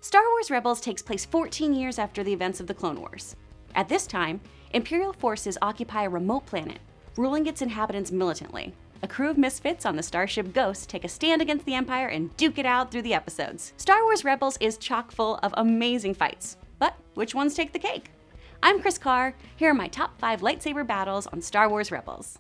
Star Wars Rebels takes place 14 years after the events of the Clone Wars. At this time, Imperial forces occupy a remote planet, ruling its inhabitants militantly. A crew of misfits on the starship Ghost take a stand against the Empire and duke it out through the episodes. Star Wars Rebels is chock full of amazing fights, but which ones take the cake? I'm Chris Carr. Here are my top 5 lightsaber battles on Star Wars Rebels.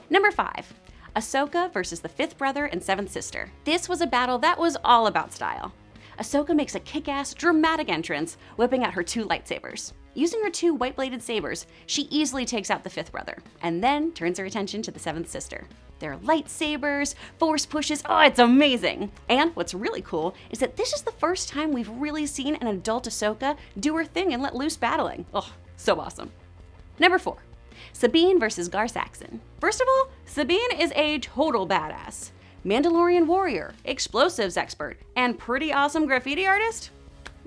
Number 5. Ahsoka versus the 5th brother and 7th sister. This was a battle that was all about style. Ahsoka makes a kick-ass, dramatic entrance, whipping out her 2 lightsabers. Using her 2 white-bladed sabers, she easily takes out the 5th brother, and then turns her attention to the 7th sister. Their lightsabers, force pushes, oh, it's amazing! And what's really cool is that this is the first time we've really seen an adult Ahsoka do her thing and let loose battling. Oh, so awesome. Number 4. Sabine versus Gar Saxon. First of all, Sabine is a total badass. Mandalorian warrior, explosives expert, and pretty awesome graffiti artist?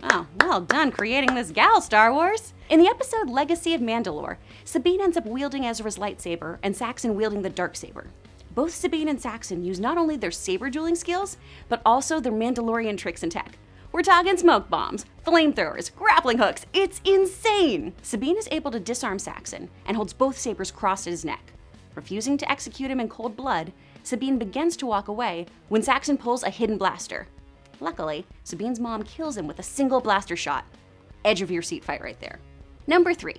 Oh, well done creating this gal, Star Wars! In the episode Legacy of Mandalore, Sabine ends up wielding Ezra's lightsaber and Saxon wielding the darksaber. Both Sabine and Saxon use not only their saber dueling skills, but also their Mandalorian tricks and tech. We're talking smoke bombs, flamethrowers, grappling hooks, it's insane! Sabine is able to disarm Saxon and holds both sabers crossed at his neck. Refusing to execute him in cold blood, Sabine begins to walk away when Saxon pulls a hidden blaster. Luckily, Sabine's mom kills him with a single blaster shot. Edge of your seat fight right there. Number 3.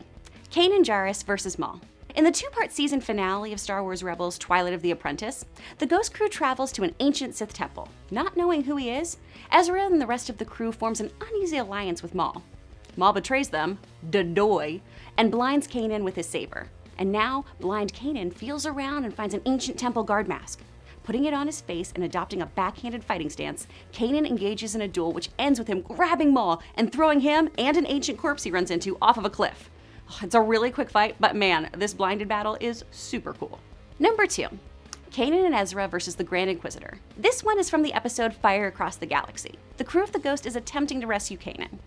Kanan Jarris versus Maul. In the 2-part season finale of Star Wars Rebels Twilight of the Apprentice, the Ghost crew travels to an ancient Sith temple. Not knowing who he is, Ezra and the rest of the crew forms an uneasy alliance with Maul. Maul betrays them, da-doy, and blinds Kanan with his saber. And now, blind Kanan feels around and finds an ancient temple guard mask. Putting it on his face and adopting a backhanded fighting stance, Kanan engages in a duel which ends with him grabbing Maul and throwing him and an ancient corpse he runs into off of a cliff. It's a really quick fight, but man, this blinded battle is super cool. Number 2. Kanan and Ezra versus the Grand Inquisitor. This one is from the episode Fire Across the Galaxy. The crew of the Ghost is attempting to rescue Kanan.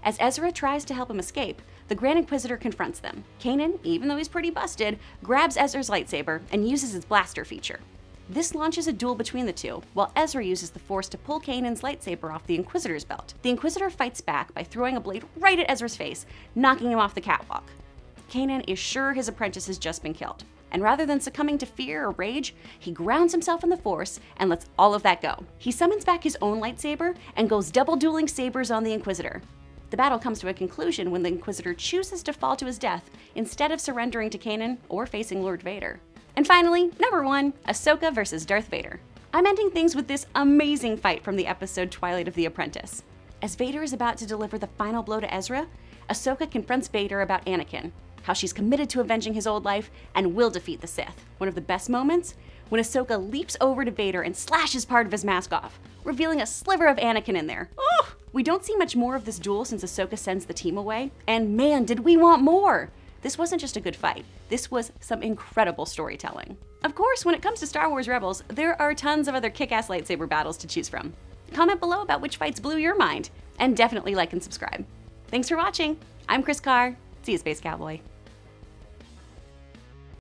As Ezra tries to help him escape, the Grand Inquisitor confronts them. Kanan, even though he's pretty busted, grabs Ezra's lightsaber and uses his blaster feature. This launches a duel between the two, while Ezra uses the Force to pull Kanan's lightsaber off the Inquisitor's belt. The Inquisitor fights back by throwing a blade right at Ezra's face, knocking him off the catwalk. Kanan is sure his apprentice has just been killed, and rather than succumbing to fear or rage, he grounds himself in the Force and lets all of that go. He summons back his own lightsaber and goes double dueling sabers on the Inquisitor. The battle comes to a conclusion when the Inquisitor chooses to fall to his death instead of surrendering to Kanan or facing Lord Vader. And finally, number 1, Ahsoka versus Darth Vader. I'm ending things with this amazing fight from the episode Twilight of the Apprentice. As Vader is about to deliver the final blow to Ezra, Ahsoka confronts Vader about Anakin, how she's committed to avenging his old life and will defeat the Sith. One of the best moments? When Ahsoka leaps over to Vader and slashes part of his mask off, revealing a sliver of Anakin in there. Oh! We don't see much more of this duel since Ahsoka sends the team away, and man, did we want more! This wasn't just a good fight, this was some incredible storytelling. Of course, when it comes to Star Wars Rebels, there are tons of other kick-ass lightsaber battles to choose from. Comment below about which fights blew your mind, and definitely like and subscribe. Thanks for watching. I'm Chris Carr. See you, Space Cowboy.